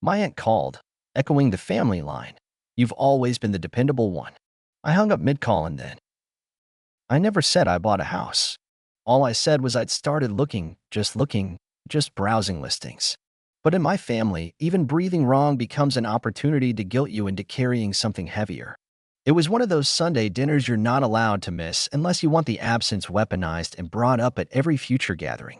My aunt called, echoing the family line. You've always been the dependable one. I hung up mid-call and then. I never said I bought a house. All I said was I'd started looking, just browsing listings. But in my family, even breathing wrong becomes an opportunity to guilt you into carrying something heavier. It was one of those Sunday dinners you're not allowed to miss unless you want the absence weaponized and brought up at every future gathering.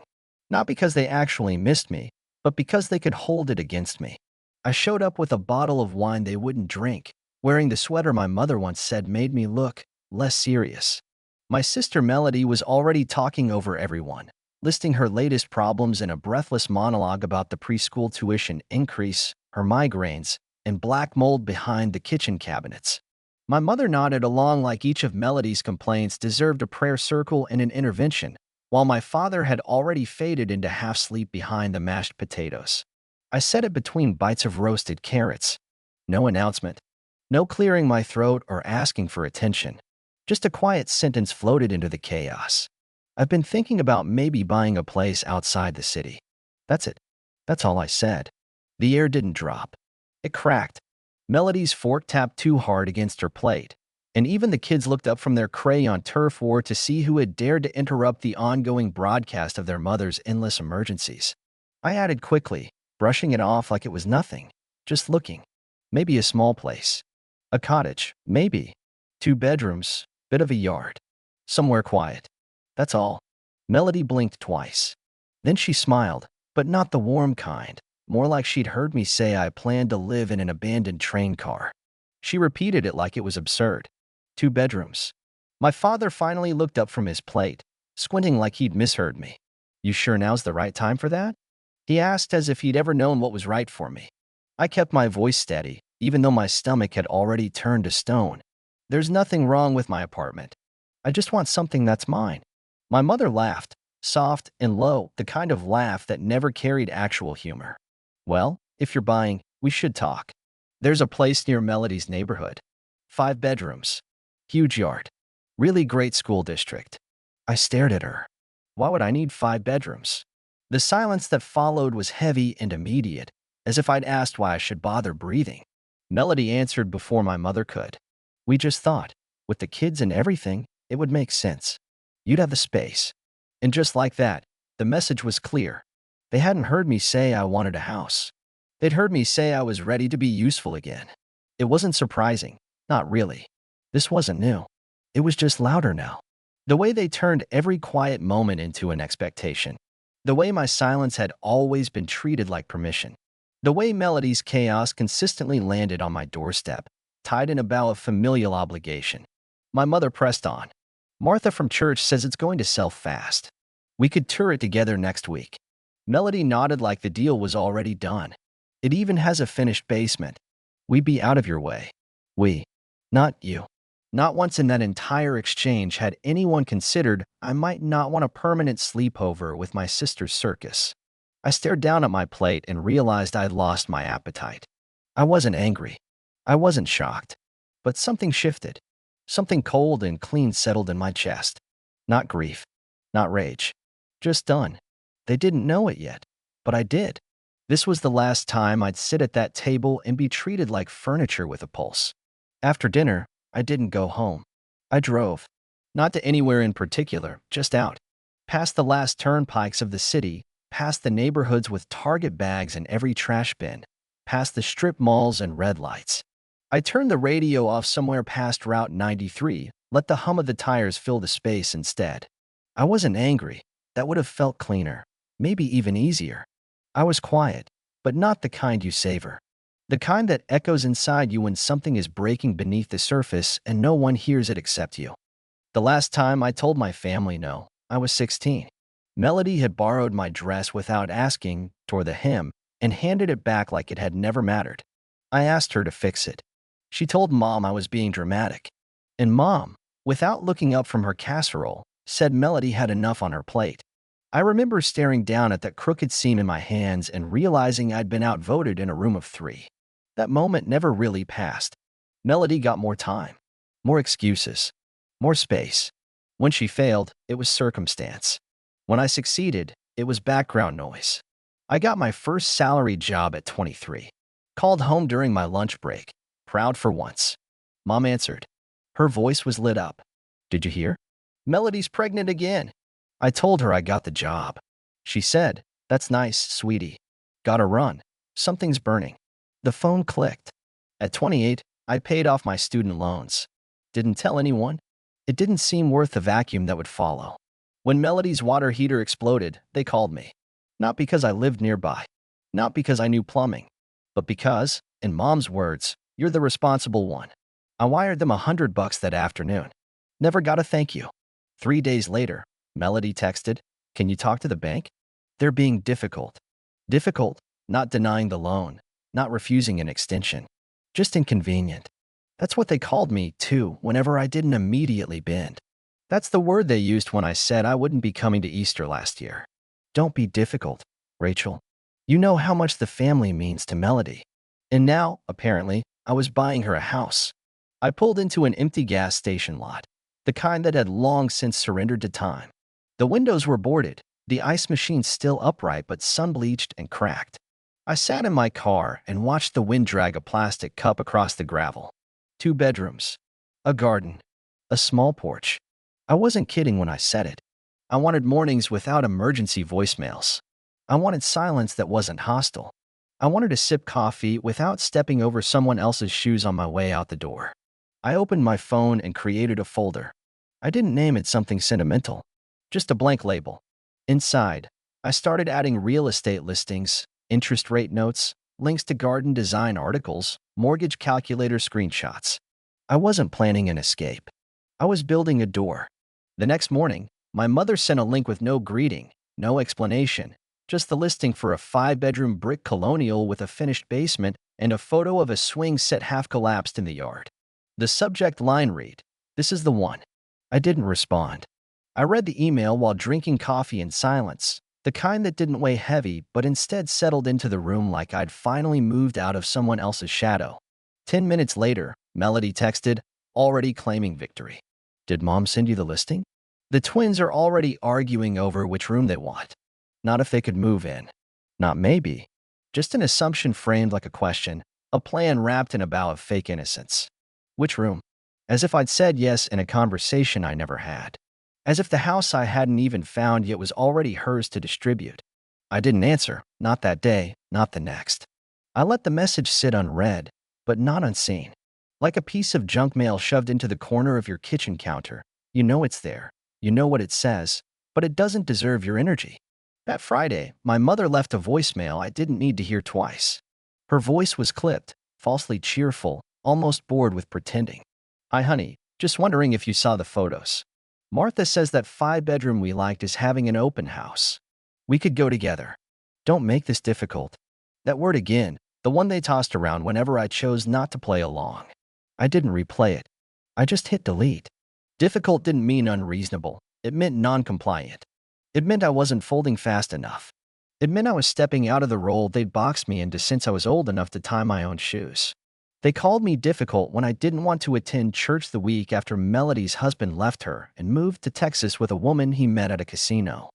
Not because they actually missed me, but because they could hold it against me. I showed up with a bottle of wine they wouldn't drink, wearing the sweater my mother once said made me look less serious. My sister Melody was already talking over everyone, listing her latest problems in a breathless monologue about the preschool tuition increase, her migraines, and black mold behind the kitchen cabinets. My mother nodded along like each of Melody's complaints deserved a prayer circle and an intervention, while my father had already faded into half-sleep behind the mashed potatoes. I said it between bites of roasted carrots. No announcement. No clearing my throat or asking for attention. Just a quiet sentence floated into the chaos. I've been thinking about maybe buying a place outside the city. That's it. That's all I said. The air didn't drop. It cracked. Melody's fork tapped too hard against her plate, and even the kids looked up from their crayon turf war to see who had dared to interrupt the ongoing broadcast of their mother's endless emergencies. I added quickly, brushing it off like it was nothing. Just looking. Maybe a small place. A cottage, maybe. 2 bedrooms, bit of a yard. Somewhere quiet. That's all. Melody blinked twice. Then she smiled, but not the warm kind, more like she'd heard me say I planned to live in an abandoned train car. She repeated it like it was absurd. 2 bedrooms. My father finally looked up from his plate, squinting like he'd misheard me. You sure now's the right time for that? He asked as if he'd ever known what was right for me. I kept my voice steady, even though my stomach had already turned to stone. There's nothing wrong with my apartment. I just want something that's mine. My mother laughed, soft and low, the kind of laugh that never carried actual humor. Well, if you're buying, we should talk. There's a place near Melody's neighborhood. 5 bedrooms. Huge yard. Really great school district. I stared at her. Why would I need 5 bedrooms? The silence that followed was heavy and immediate, as if I'd asked why I should bother breathing. Melody answered before my mother could. We just thought, with the kids and everything, it would make sense. You'd have the space. And just like that, the message was clear. They hadn't heard me say I wanted a house. They'd heard me say I was ready to be useful again. It wasn't surprising. Not really. This wasn't new. It was just louder now. The way they turned every quiet moment into an expectation. The way my silence had always been treated like permission. The way Melody's chaos consistently landed on my doorstep, tied in a bow of familial obligation. My mother pressed on. Martha from church says it's going to sell fast. We could tour it together next week. Melody nodded like the deal was already done. It even has a finished basement. We'd be out of your way. We. Not you. Not once in that entire exchange had anyone considered I might not want a permanent sleepover with my sister's circus. I stared down at my plate and realized I'd lost my appetite. I wasn't angry. I wasn't shocked. But something shifted. Something cold and clean settled in my chest. Not grief. Not rage. Just done. They didn't know it yet, but I did. This was the last time I'd sit at that table and be treated like furniture with a pulse. After dinner, I didn't go home. I drove. Not to anywhere in particular, just out. Past the last turnpikes of the city, past the neighborhoods with Target bags in every trash bin, past the strip malls and red lights. I turned the radio off somewhere past Route 93, let the hum of the tires fill the space instead. I wasn't angry. That would have felt cleaner, maybe even easier. I was quiet, but not the kind you savor. The kind that echoes inside you when something is breaking beneath the surface and no one hears it except you. The last time I told my family no, I was 16. Melody had borrowed my dress without asking, tore the hem, and handed it back like it had never mattered. I asked her to fix it. She told Mom I was being dramatic. And Mom, without looking up from her casserole, said Melody had enough on her plate. I remember staring down at that crooked seam in my hands and realizing I'd been outvoted in a room of 3. That moment never really passed. Melody got more time, more excuses, more space. When she failed, it was circumstance. When I succeeded, it was background noise. I got my first salary job at 23. Called home during my lunch break, proud for once. Mom answered. Her voice was lit up. Did you hear? Melody's pregnant again. I told her I got the job. She said, that's nice, sweetie. Gotta run. Something's burning. The phone clicked. At 28, I paid off my student loans. Didn't tell anyone. It didn't seem worth the vacuum that would follow. When Melody's water heater exploded, they called me. Not because I lived nearby. Not because I knew plumbing. But because, in Mom's words, you're the responsible one. I wired them $100 that afternoon. Never got a thank you. 3 days later, Melody texted, can you talk to the bank? They're being difficult. Difficult, not denying the loan, not refusing an extension. Just inconvenient. That's what they called me, too, whenever I didn't immediately bend. That's the word they used when I said I wouldn't be coming to Easter last year. Don't be difficult, Rachel. You know how much the family means to Melody. And now, apparently, I was buying her a house. I pulled into an empty gas station lot, the kind that had long since surrendered to time. The windows were boarded, the ice machine still upright but sun-bleached and cracked. I sat in my car and watched the wind drag a plastic cup across the gravel. 2 bedrooms, a garden, a small porch. I wasn't kidding when I said it. I wanted mornings without emergency voicemails. I wanted silence that wasn't hostile. I wanted to sip coffee without stepping over someone else's shoes on my way out the door. I opened my phone and created a folder. I didn't name it something sentimental, just a blank label. Inside, I started adding real estate listings, interest rate notes, links to garden design articles, mortgage calculator screenshots. I wasn't planning an escape. I was building a door. The next morning, my mother sent a link with no greeting, no explanation, just the listing for a 5-bedroom brick colonial with a finished basement and a photo of a swing set half collapsed in the yard. The subject line read, "This is the one." I didn't respond. I read the email while drinking coffee in silence, the kind that didn't weigh heavy but instead settled into the room like I'd finally moved out of someone else's shadow. 10 minutes later, Melody texted, already claiming victory. Did Mom send you the listing? The twins are already arguing over which room they want. Not if they could move in. Not maybe. Just an assumption framed like a question, a plan wrapped in a bow of fake innocence. Which room? As if I'd said yes in a conversation I never had. As if the house I hadn't even found yet was already hers to distribute. I didn't answer, not that day, not the next. I let the message sit unread, but not unseen. Like a piece of junk mail shoved into the corner of your kitchen counter. You know it's there. You know what it says, but it doesn't deserve your energy. That Friday, my mother left a voicemail I didn't need to hear twice. Her voice was clipped, falsely cheerful, almost bored with pretending. Hi, honey, just wondering if you saw the photos. Martha says that 5-bedroom we liked is having an open house. We could go together. Don't make this difficult. That word again, the one they tossed around whenever I chose not to play along. I didn't replay it. I just hit delete. Difficult didn't mean unreasonable. It meant non-compliant. It meant I wasn't folding fast enough. It meant I was stepping out of the role they'd boxed me into since I was old enough to tie my own shoes. They called me difficult when I didn't want to attend church the week after Melody's husband left her and moved to Texas with a woman he met at a casino.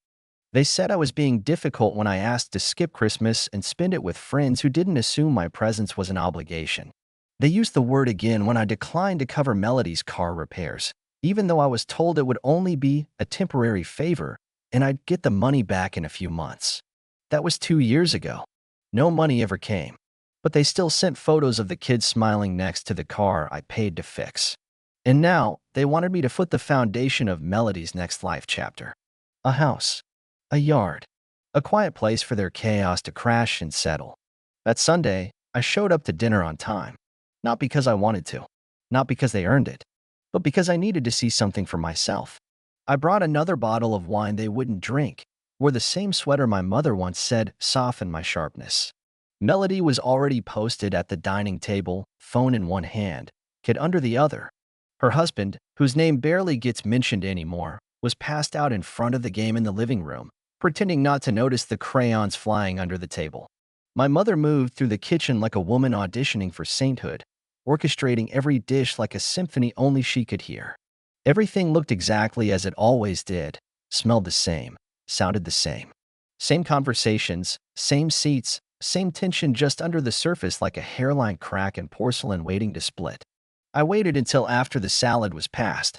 They said I was being difficult when I asked to skip Christmas and spend it with friends who didn't assume my presence was an obligation. They used the word again when I declined to cover Melody's car repairs, even though I was told it would only be a temporary favor and I'd get the money back in a few months. That was 2 years ago. No money ever came. But they still sent photos of the kids smiling next to the car I paid to fix. And now, they wanted me to foot the foundation of Melody's next life chapter. A house. A yard. A quiet place for their chaos to crash and settle. That Sunday, I showed up to dinner on time. Not because I wanted to. Not because they earned it. But because I needed to see something for myself. I brought another bottle of wine they wouldn't drink, wore the same sweater my mother once said softened my sharpness. Melody was already posted at the dining table, phone in one hand, kid under the other. Her husband, whose name barely gets mentioned anymore, was passed out in front of the game in the living room, pretending not to notice the crayons flying under the table. My mother moved through the kitchen like a woman auditioning for sainthood, orchestrating every dish like a symphony only she could hear. Everything looked exactly as it always did, smelled the same, sounded the same. Same conversations, same seats, Same tension just under the surface, like a hairline crack and porcelain waiting to split. I waited until after the salad was passed,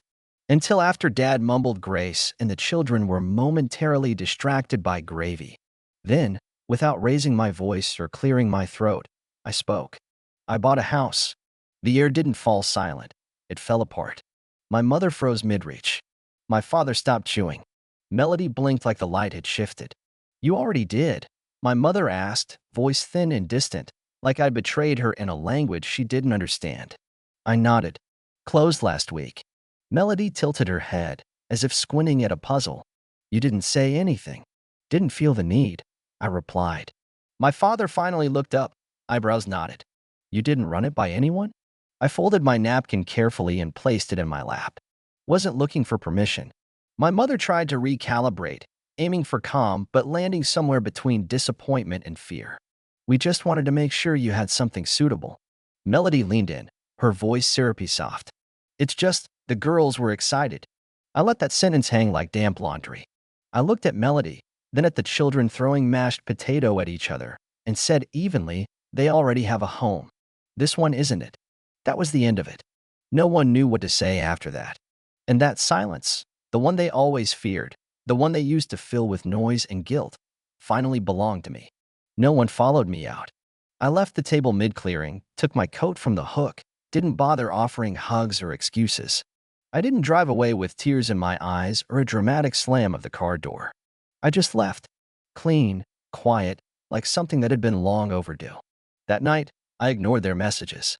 until after Dad mumbled grace and the children were momentarily distracted by gravy. Then, without raising my voice or clearing my throat, I spoke. I bought a house. The air didn't fall silent. It fell apart. My mother froze mid-reach. My father stopped chewing. Melody blinked like the light had shifted. You already did, my mother asked, voice thin and distant, like I'd betrayed her in a language she didn't understand. I nodded. Closed last week. Melody tilted her head, as if squinting at a puzzle. You didn't say anything. Didn't feel the need, I replied. My father finally looked up, eyebrows knotted. You didn't run it by anyone? I folded my napkin carefully and placed it in my lap. Wasn't looking for permission. My mother tried to recalibrate, aiming for calm but landing somewhere between disappointment and fear. We just wanted to make sure you had something suitable. Melody leaned in, her voice syrupy soft. It's just, the girls were excited. I let that sentence hang like damp laundry. I looked at Melody, then at the children throwing mashed potato at each other, and said evenly, they already have a home. This one isn't it. That was the end of it. No one knew what to say after that. And that silence, the one they always feared, the one they used to fill with noise and guilt, finally belonged to me. No one followed me out. I left the table mid-clearing, took my coat from the hook, didn't bother offering hugs or excuses. I didn't drive away with tears in my eyes or a dramatic slam of the car door. I just left, clean, quiet, like something that had been long overdue. That night, I ignored their messages.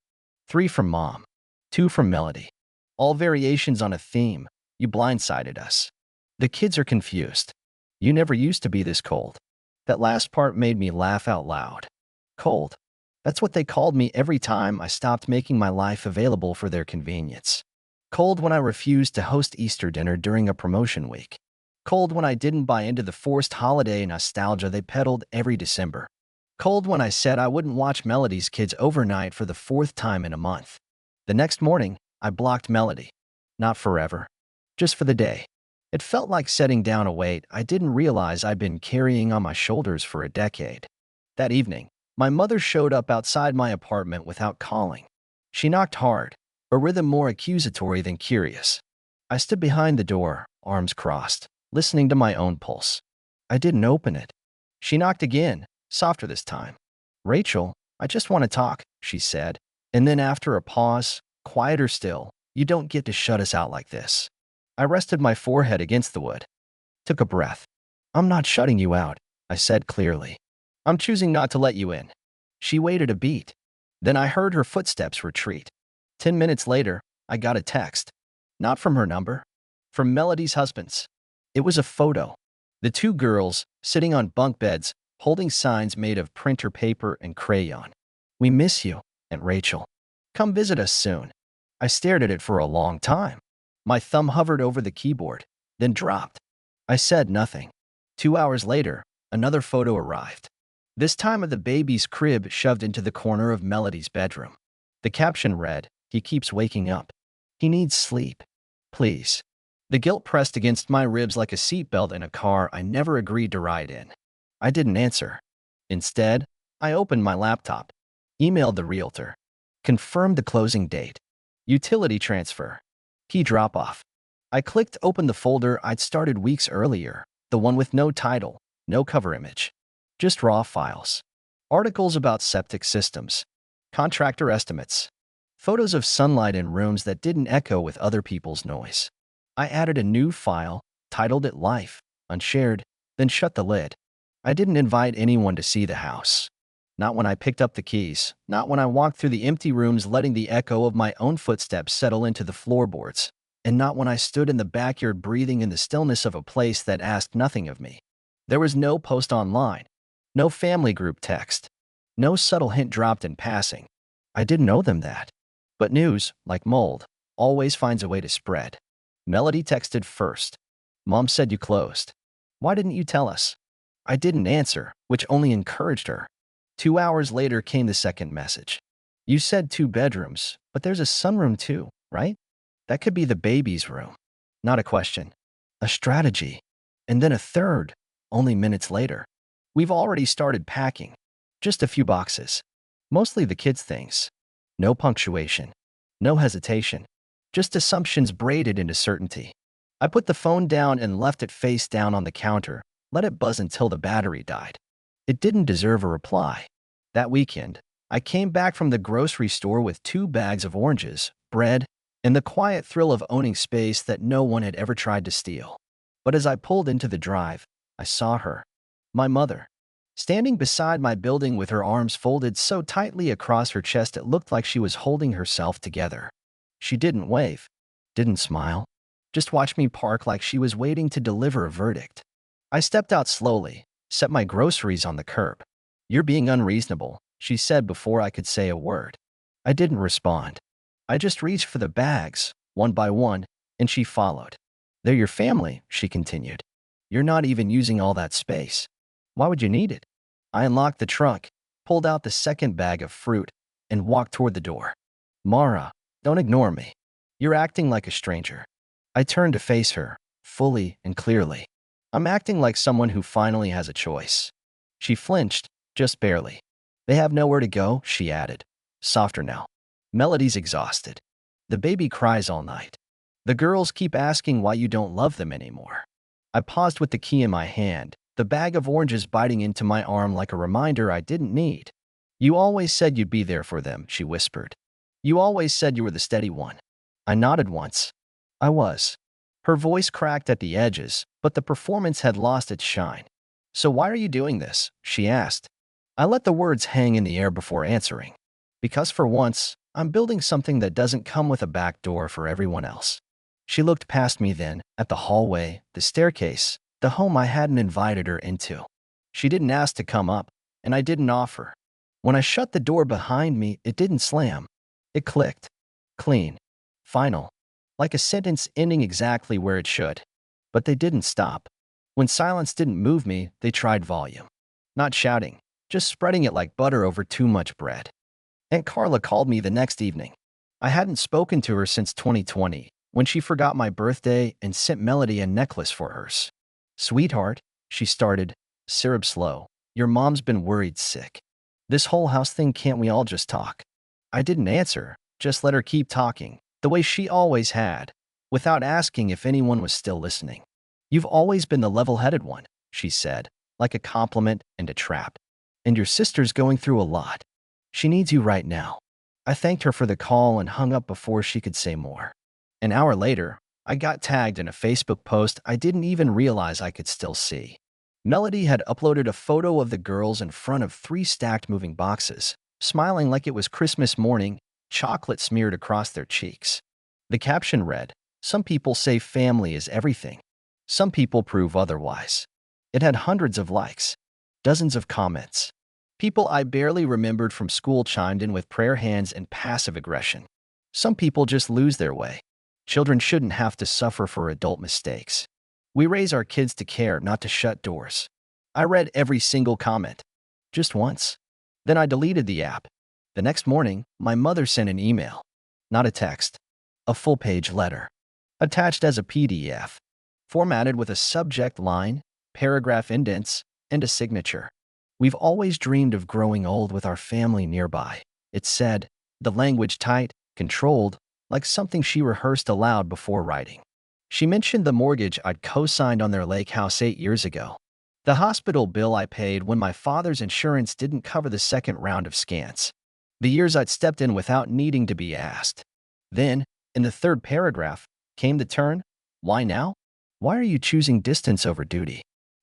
3 from Mom, 2 from Melody. All variations on a theme. You blindsided us. The kids are confused. You never used to be this cold. That last part made me laugh out loud. Cold. That's what they called me every time I stopped making my life available for their convenience. Cold when I refused to host Easter dinner during a promotion week. Cold when I didn't buy into the forced holiday nostalgia they peddled every December. Cold when I said I wouldn't watch Melody's kids overnight for the 4th time in a month. The next morning, I blocked Melody. Not forever. Just for the day. It felt like setting down a weight I didn't realize I'd been carrying on my shoulders for a decade. That evening, my mother showed up outside my apartment without calling. She knocked hard, a rhythm more accusatory than curious. I stood behind the door, arms crossed, listening to my own pulse. I didn't open it. She knocked again, softer this time. Rachel, I just want to talk, she said. And then after a pause, quieter still, you don't get to shut us out like this. I rested my forehead against the wood. Took a breath. I'm not shutting you out, I said clearly. I'm choosing not to let you in. She waited a beat. Then I heard her footsteps retreat. 10 minutes later, I got a text. Not from her number. From Melody's husband's. It was a photo. The 2 girls, sitting on bunk beds, holding signs made of printer paper and crayon. We miss you, Aunt Rachel. Come visit us soon. I stared at it for a long time. My thumb hovered over the keyboard, then dropped. I said nothing. 2 hours later, another photo arrived. This time of the baby's crib shoved into the corner of Melody's bedroom. The caption read, "He keeps waking up. He needs sleep. Please." The guilt pressed against my ribs like a seatbelt in a car I never agreed to ride in. I didn't answer. Instead, I opened my laptop, emailed the realtor, confirmed the closing date, utility transfer, key drop-off. I clicked open the folder I'd started weeks earlier, the one with no title, no cover image, just raw files. Articles about septic systems, contractor estimates, photos of sunlight in rooms that didn't echo with other people's noise. I added a new file, titled it Life, Unshared, then shut the lid. I didn't invite anyone to see the house. Not when I picked up the keys, not when I walked through the empty rooms letting the echo of my own footsteps settle into the floorboards, and not when I stood in the backyard breathing in the stillness of a place that asked nothing of me. There was no post online, no family group text, no subtle hint dropped in passing. I didn't owe them that. But news, like mold, always finds a way to spread. Melody texted first. Mom said you closed. Why didn't you tell us? I didn't answer, which only encouraged her. 2 hours later came the second message. You said 2 bedrooms, but there's a sunroom too, right? That could be the baby's room. Not a question. A strategy. And then a third, only minutes later. We've already started packing. Just a few boxes. Mostly the kids' things. No punctuation. No hesitation. Just assumptions braided into certainty. I put the phone down and left it face down on the counter, let it buzz until the battery died. It didn't deserve a reply. That weekend, I came back from the grocery store with 2 bags of oranges, bread, and the quiet thrill of owning space that no one had ever tried to steal. But as I pulled into the drive, I saw her, my mother, standing beside my building with her arms folded so tightly across her chest it looked like she was holding herself together. She didn't wave, didn't smile, just watched me park like she was waiting to deliver a verdict. I stepped out slowly, set my groceries on the curb. "You're being unreasonable," she said before I could say a word. I didn't respond. I just reached for the bags, one by one, and she followed. "They're your family," she continued. "You're not even using all that space. Why would you need it?" I unlocked the trunk, pulled out the second bag of fruit, and walked toward the door. "Mara, don't ignore me. You're acting like a stranger." I turned to face her, fully and clearly. "I'm acting like someone who finally has a choice." She flinched, just barely. "They have nowhere to go," she added, softer now. "Melody's exhausted. The baby cries all night. The girls keep asking why you don't love them anymore." I paused with the key in my hand, the bag of oranges biting into my arm like a reminder I didn't need. "You always said you'd be there for them," she whispered. "You always said you were the steady one." I nodded once. I was. Her voice cracked at the edges, but the performance had lost its shine. "So why are you doing this?" she asked. I let the words hang in the air before answering. "Because for once, I'm building something that doesn't come with a back door for everyone else." She looked past me then, at the hallway, the staircase, the home I hadn't invited her into. She didn't ask to come up, and I didn't offer. When I shut the door behind me, it didn't slam. It clicked. Clean. Final. Like a sentence ending exactly where it should. But they didn't stop. When silence didn't move me, they tried volume. Not shouting, just spreading it like butter over too much bread. Aunt Carla called me the next evening. I hadn't spoken to her since 2020, when she forgot my birthday and sent Melody a necklace for hers. "Sweetheart," she started, syrup slow, "your mom's been worried sick. This whole house thing, can't we all just talk?" I didn't answer, just let her keep talking, the way she always had, without asking if anyone was still listening. "You've always been the level-headed one," she said, like a compliment and a trap. "And your sister's going through a lot. She needs you right now." I thanked her for the call and hung up before she could say more. An hour later, I got tagged in a Facebook post I didn't even realize I could still see. Melody had uploaded a photo of the girls in front of 3 stacked moving boxes, smiling like it was Christmas morning, chocolate smeared across their cheeks. The caption read, "Some people say family is everything. Some people prove otherwise." It had hundreds of likes, dozens of comments. People I barely remembered from school chimed in with prayer hands and passive aggression. Some people just lose their way. Children shouldn't have to suffer for adult mistakes. We raise our kids to care, not to shut doors. I read every single comment. Just once. Then I deleted the app. The next morning, my mother sent an email. Not a text. A full-page letter. Attached as a PDF. Formatted with a subject line, paragraph indents, and a signature. "We've always dreamed of growing old with our family nearby," it said, the language tight, controlled, like something she rehearsed aloud before writing. She mentioned the mortgage I'd co-signed on their lake house 8 years ago. The hospital bill I paid when my father's insurance didn't cover the second round of scans. The years I'd stepped in without needing to be asked. Then, in the third paragraph, came the turn. "Why now? Why are you choosing distance over duty?"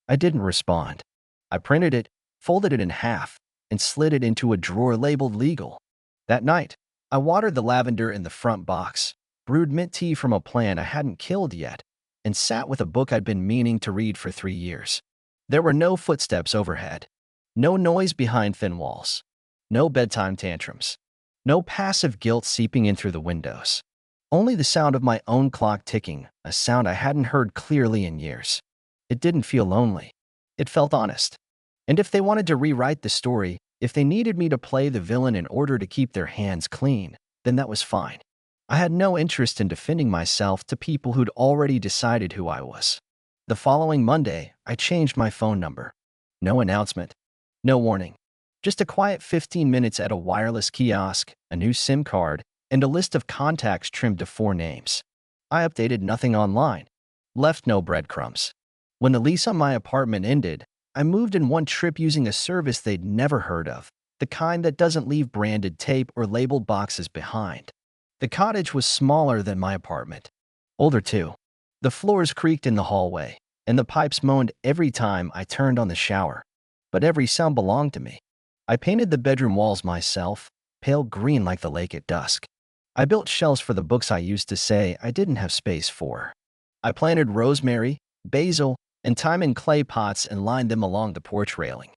I didn't respond. I printed it, folded it in half, and slid it into a drawer labeled legal. That night, I watered the lavender in the front box, brewed mint tea from a plant I hadn't killed yet, and sat with a book I'd been meaning to read for 3 years. There were no footsteps overhead, no noise behind thin walls, no bedtime tantrums, no passive guilt seeping in through the windows. Only the sound of my own clock ticking, a sound I hadn't heard clearly in years. It didn't feel lonely. It felt honest. And if they wanted to rewrite the story, if they needed me to play the villain in order to keep their hands clean, then that was fine. I had no interest in defending myself to people who'd already decided who I was. The following Monday, I changed my phone number. No announcement. No warning. Just a quiet 15 minutes at a wireless kiosk, a new SIM card, and a list of contacts trimmed to 4 names. I updated nothing online, left no breadcrumbs. When the lease on my apartment ended, I moved in one trip using a service they'd never heard of, the kind that doesn't leave branded tape or labeled boxes behind. The cottage was smaller than my apartment. Older too. The floors creaked in the hallway, and the pipes moaned every time I turned on the shower. But every sound belonged to me. I painted the bedroom walls myself, pale green like the lake at dusk. I built shelves for the books I used to say I didn't have space for. I planted rosemary, basil, and thyme in clay pots and lined them along the porch railing.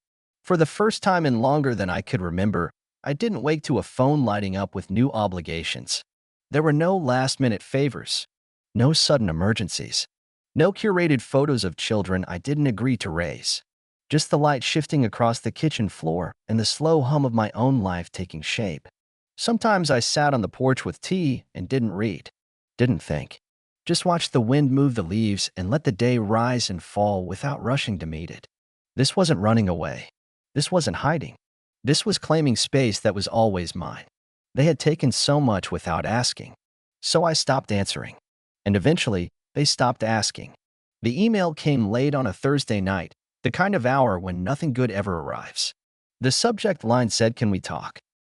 For the first time in longer than I could remember, I didn't wake to a phone lighting up with new obligations. There were no last-minute favors, no sudden emergencies, no curated photos of children I didn't agree to raise. Just the light shifting across the kitchen floor and the slow hum of my own life taking shape. Sometimes I sat on the porch with tea and didn't read, didn't think. Just watched the wind move the leaves and let the day rise and fall without rushing to meet it. This wasn't running away. This wasn't hiding. This was claiming space that was always mine. They had taken so much without asking. So I stopped answering. And eventually, they stopped asking. The email came late on a Thursday night, the kind of hour when nothing good ever arrives. The subject line said, "Can we talk?"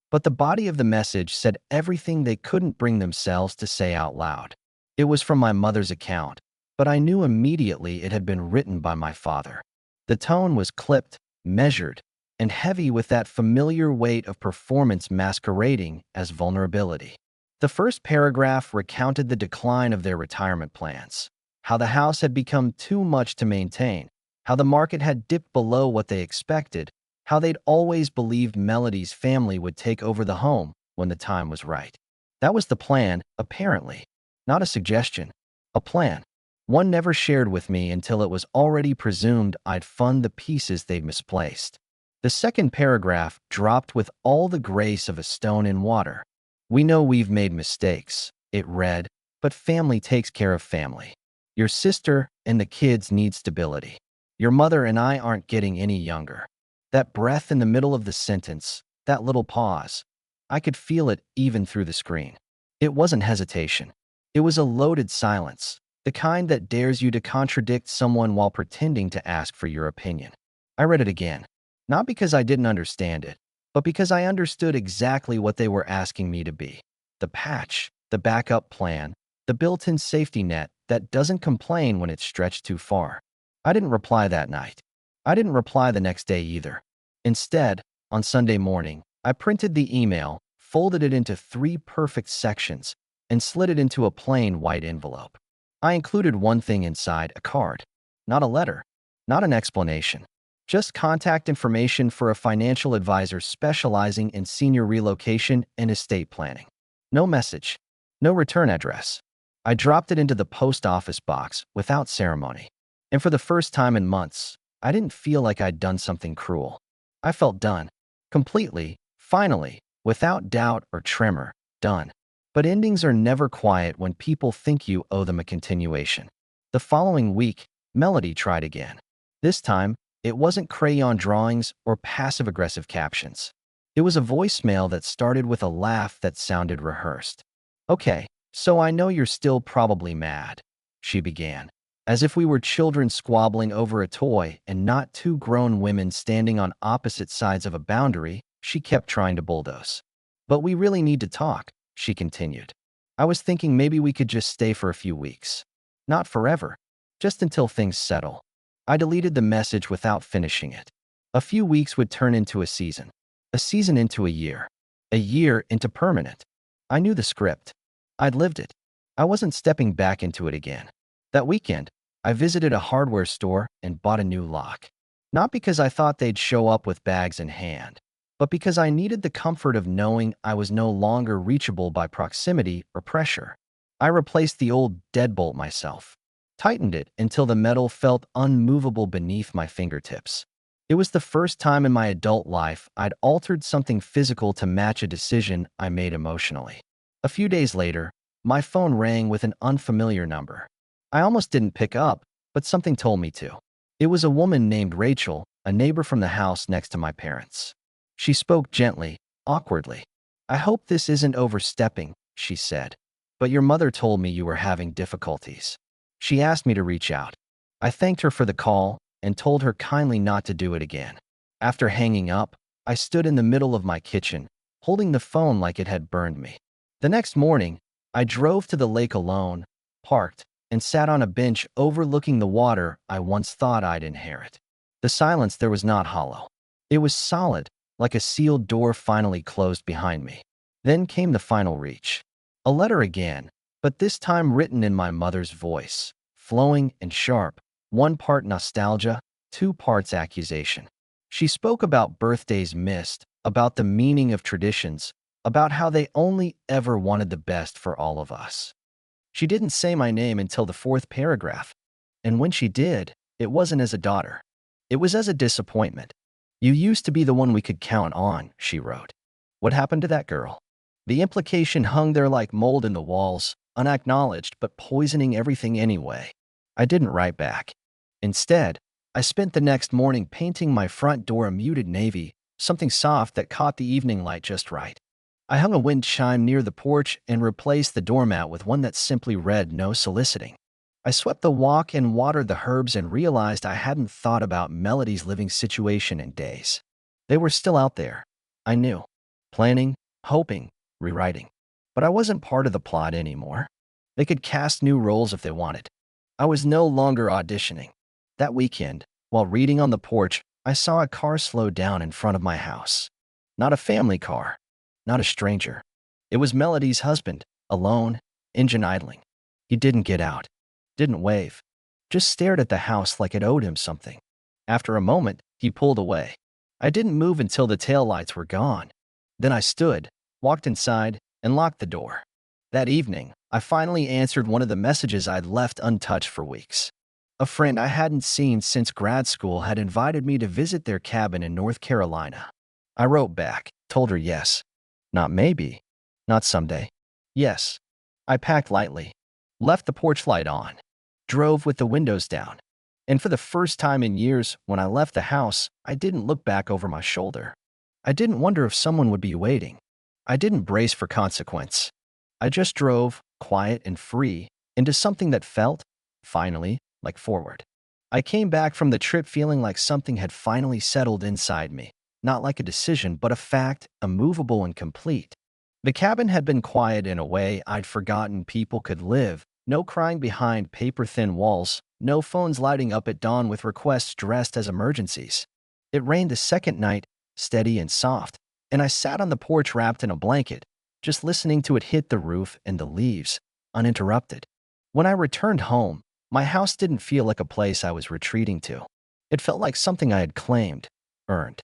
But the body of the message said everything they couldn't bring themselves to say out loud. It was from my mother's account, but I knew immediately it had been written by my father. The tone was clipped, measured, and heavy with that familiar weight of performance masquerading as vulnerability. The first paragraph recounted the decline of their retirement plans, how the house had become too much to maintain, how the market had dipped below what they expected, how they'd always believed Melody's family would take over the home when the time was right. That was the plan, apparently. Not a suggestion, a plan. One never shared with me until it was already presumed I'd fund the pieces they'd misplaced. The second paragraph dropped with all the grace of a stone in water. "We know we've made mistakes," it read, "but family takes care of family. Your sister and the kids need stability. Your mother and I aren't getting any younger." That breath in the middle of the sentence, that little pause, I could feel it even through the screen. It wasn't hesitation. It was a loaded silence, the kind that dares you to contradict someone while pretending to ask for your opinion. I read it again, not because I didn't understand it, but because I understood exactly what they were asking me to be. The patch, the backup plan, the built-in safety net that doesn't complain when it's stretched too far. I didn't reply that night. I didn't reply the next day either. Instead, on Sunday morning, I printed the email, folded it into 3 perfect sections, and slid it into a plain white envelope. I included one thing inside, a card. Not a letter, not an explanation. Just contact information for a financial advisor specializing in senior relocation and estate planning. No message, no return address. I dropped it into the post office box without ceremony. And for the first time in months, I didn't feel like I'd done something cruel. I felt done. Completely, finally, without doubt or tremor, done. But endings are never quiet when people think you owe them a continuation. The following week, Melody tried again. This time, it wasn't crayon drawings or passive-aggressive captions. It was a voicemail that started with a laugh that sounded rehearsed. "Okay, so I know you're still probably mad," she began, as if we were children squabbling over a toy and not 2 grown women standing on opposite sides of a boundary she kept trying to bulldoze. "But we really need to talk," she continued. "I was thinking maybe we could just stay for a few weeks. Not forever, just until things settle." I deleted the message without finishing it. A few weeks would turn into a season into a year into permanent. I knew the script. I'd lived it. I wasn't stepping back into it again. That weekend, I visited a hardware store and bought a new lock. Not because I thought they'd show up with bags in hand, but because I needed the comfort of knowing I was no longer reachable by proximity or pressure. I replaced the old deadbolt myself, tightened it until the metal felt unmovable beneath my fingertips. It was the first time in my adult life I'd altered something physical to match a decision I made emotionally. A few days later, my phone rang with an unfamiliar number. I almost didn't pick up, but something told me to. It was a woman named Rachel, a neighbor from the house next to my parents'. She spoke gently, awkwardly. I hope this isn't overstepping, she said. But your mother told me you were having difficulties. She asked me to reach out. I thanked her for the call and told her kindly not to do it again. After hanging up, I stood in the middle of my kitchen, holding the phone like it had burned me. The next morning, I drove to the lake alone, parked, and sat on a bench overlooking the water I once thought I'd inherit. The silence there was not hollow. It was solid, like a sealed door finally closed behind me. Then came the final reach. A letter again, but this time written in my mother's voice, flowing and sharp, one part nostalgia, two parts accusation. She spoke about birthdays missed, about the meaning of traditions, about how they only ever wanted the best for all of us. She didn't say my name until the fourth paragraph, and when she did, it wasn't as a daughter. It was as a disappointment. You used to be the one we could count on, she wrote. What happened to that girl? The implication hung there like mold in the walls, unacknowledged but poisoning everything anyway. I didn't write back. Instead, I spent the next morning painting my front door a muted navy, something soft that caught the evening light just right. I hung a wind chime near the porch and replaced the doormat with one that simply read "No soliciting." I swept the walk and watered the herbs and realized I hadn't thought about Melody's living situation in days. They were still out there. I knew. Planning, hoping, rewriting. But I wasn't part of the plot anymore. They could cast new roles if they wanted. I was no longer auditioning. That weekend, while reading on the porch, I saw a car slow down in front of my house. Not a family car. Not a stranger. It was Melody's husband, alone, engine idling. He didn't get out. Didn't wave. Just stared at the house like it owed him something. After a moment, he pulled away. I didn't move until the taillights were gone. Then I stood, walked inside, and locked the door. That evening, I finally answered one of the messages I'd left untouched for weeks. A friend I hadn't seen since grad school had invited me to visit their cabin in North Carolina. I wrote back, told her yes. Not maybe. Not someday. Yes. I packed lightly. Left the porch light on. Drove with the windows down. And for the first time in years, when I left the house, I didn't look back over my shoulder. I didn't wonder if someone would be waiting. I didn't brace for consequence. I just drove, quiet and free, into something that felt, finally, like forward. I came back from the trip feeling like something had finally settled inside me. Not like a decision, but a fact, immovable and complete. The cabin had been quiet in a way I'd forgotten people could live. No crying behind paper-thin walls, no phones lighting up at dawn with requests dressed as emergencies. It rained the second night, steady and soft, and I sat on the porch wrapped in a blanket, just listening to it hit the roof and the leaves, uninterrupted. When I returned home, my house didn't feel like a place I was retreating to. It felt like something I had claimed, earned.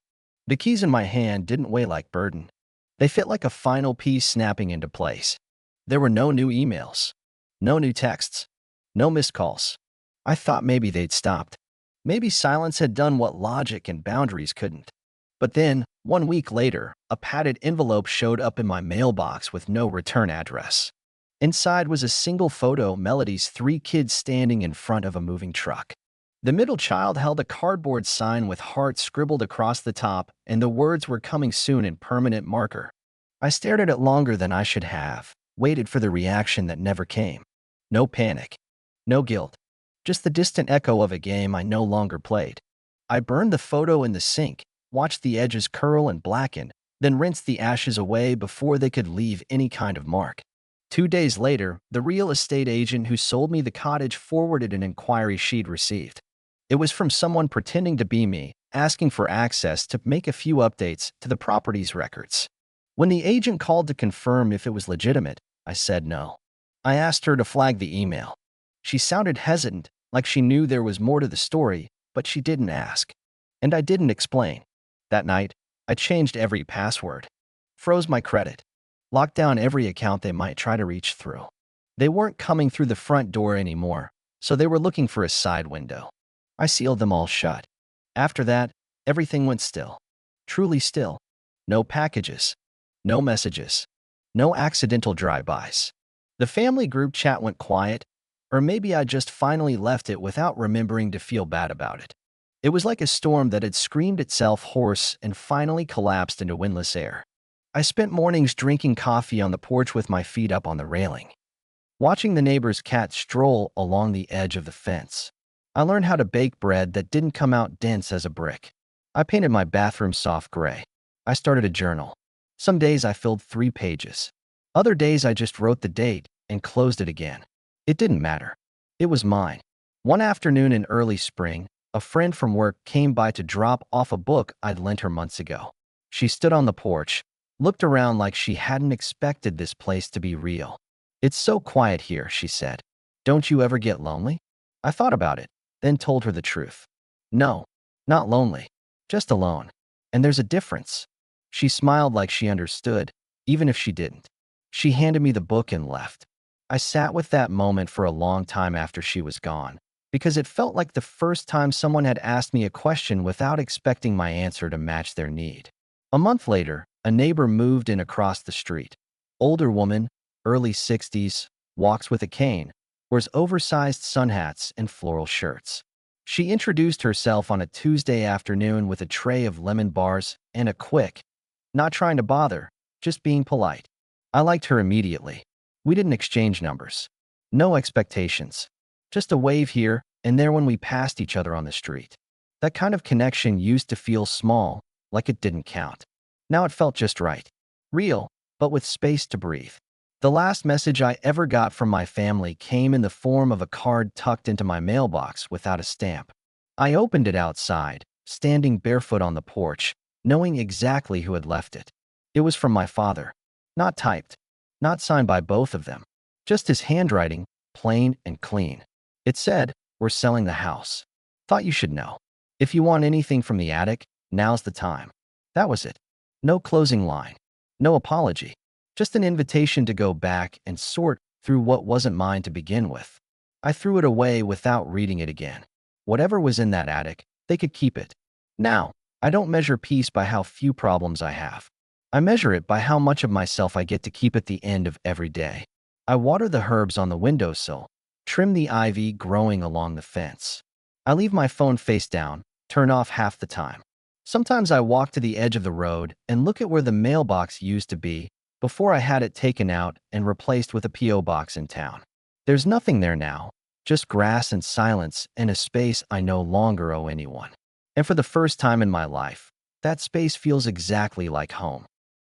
The keys in my hand didn't weigh like burden. They fit like a final piece snapping into place. There were no new emails. No new texts. No missed calls. I thought maybe they'd stopped. Maybe silence had done what logic and boundaries couldn't. But then, 1 week later, a padded envelope showed up in my mailbox with no return address. Inside was a single photo of Melody's 3 kids standing in front of a moving truck. The middle child held a cardboard sign with hearts scribbled across the top, and the words were coming soon in permanent marker. I stared at it longer than I should have, waited for the reaction that never came. No panic. No guilt. Just the distant echo of a game I no longer played. I burned the photo in the sink, watched the edges curl and blacken, then rinsed the ashes away before they could leave any kind of mark. 2 days later, the real estate agent who sold me the cottage forwarded an inquiry she'd received. It was from someone pretending to be me, asking for access to make a few updates to the property's records. When the agent called to confirm if it was legitimate, I said no. I asked her to flag the email. She sounded hesitant, like she knew there was more to the story, but she didn't ask. And I didn't explain. That night, I changed every password, froze my credit, locked down every account they might try to reach through. They weren't coming through the front door anymore, so they were looking for a side window. I sealed them all shut. After that, everything went still. Truly still. No packages. No messages. No accidental drive-bys. The family group chat went quiet, or maybe I just finally left it without remembering to feel bad about it. It was like a storm that had screamed itself hoarse and finally collapsed into windless air. I spent mornings drinking coffee on the porch with my feet up on the railing, watching the neighbor's cat stroll along the edge of the fence. I learned how to bake bread that didn't come out dense as a brick. I painted my bathroom soft gray. I started a journal. Some days I filled 3 pages. Other days I just wrote the date and closed it again. It didn't matter. It was mine. One afternoon in early spring, a friend from work came by to drop off a book I'd lent her months ago. She stood on the porch, looked around like she hadn't expected this place to be real. "It's so quiet here," she said. "Don't you ever get lonely?" I thought about it, then told her the truth. "No, not lonely, just alone. And there's a difference." She smiled like she understood, even if she didn't. She handed me the book and left. I sat with that moment for a long time after she was gone, because it felt like the first time someone had asked me a question without expecting my answer to match their need. A month later, a neighbor moved in across the street. Older woman, early 60s, walks with a cane, wears oversized sun hats and floral shirts. She introduced herself on a Tuesday afternoon with a tray of lemon bars and a quick, "Not trying to bother, just being polite." I liked her immediately. We didn't exchange numbers. No expectations. Just a wave here and there when we passed each other on the street. That kind of connection used to feel small, like it didn't count. Now it felt just right. Real, but with space to breathe. The last message I ever got from my family came in the form of a card tucked into my mailbox without a stamp. I opened it outside, standing barefoot on the porch, knowing exactly who had left it. It was from my father. Not typed. Not signed by both of them. Just his handwriting, plain and clean. It said, "We're selling the house. Thought you should know. If you want anything from the attic, now's the time." That was it. No closing line. No apology. Just an invitation to go back and sort through what wasn't mine to begin with. I threw it away without reading it again. Whatever was in that attic, they could keep it. Now, I don't measure peace by how few problems I have. I measure it by how much of myself I get to keep at the end of every day. I water the herbs on the windowsill, trim the ivy growing along the fence. I leave my phone face down, turn off half the time. Sometimes I walk to the edge of the road and look at where the mailbox used to be before I had it taken out and replaced with a P.O. box in town. There's nothing there now, just grass and silence and a space I no longer owe anyone. And for the first time in my life, that space feels exactly like home.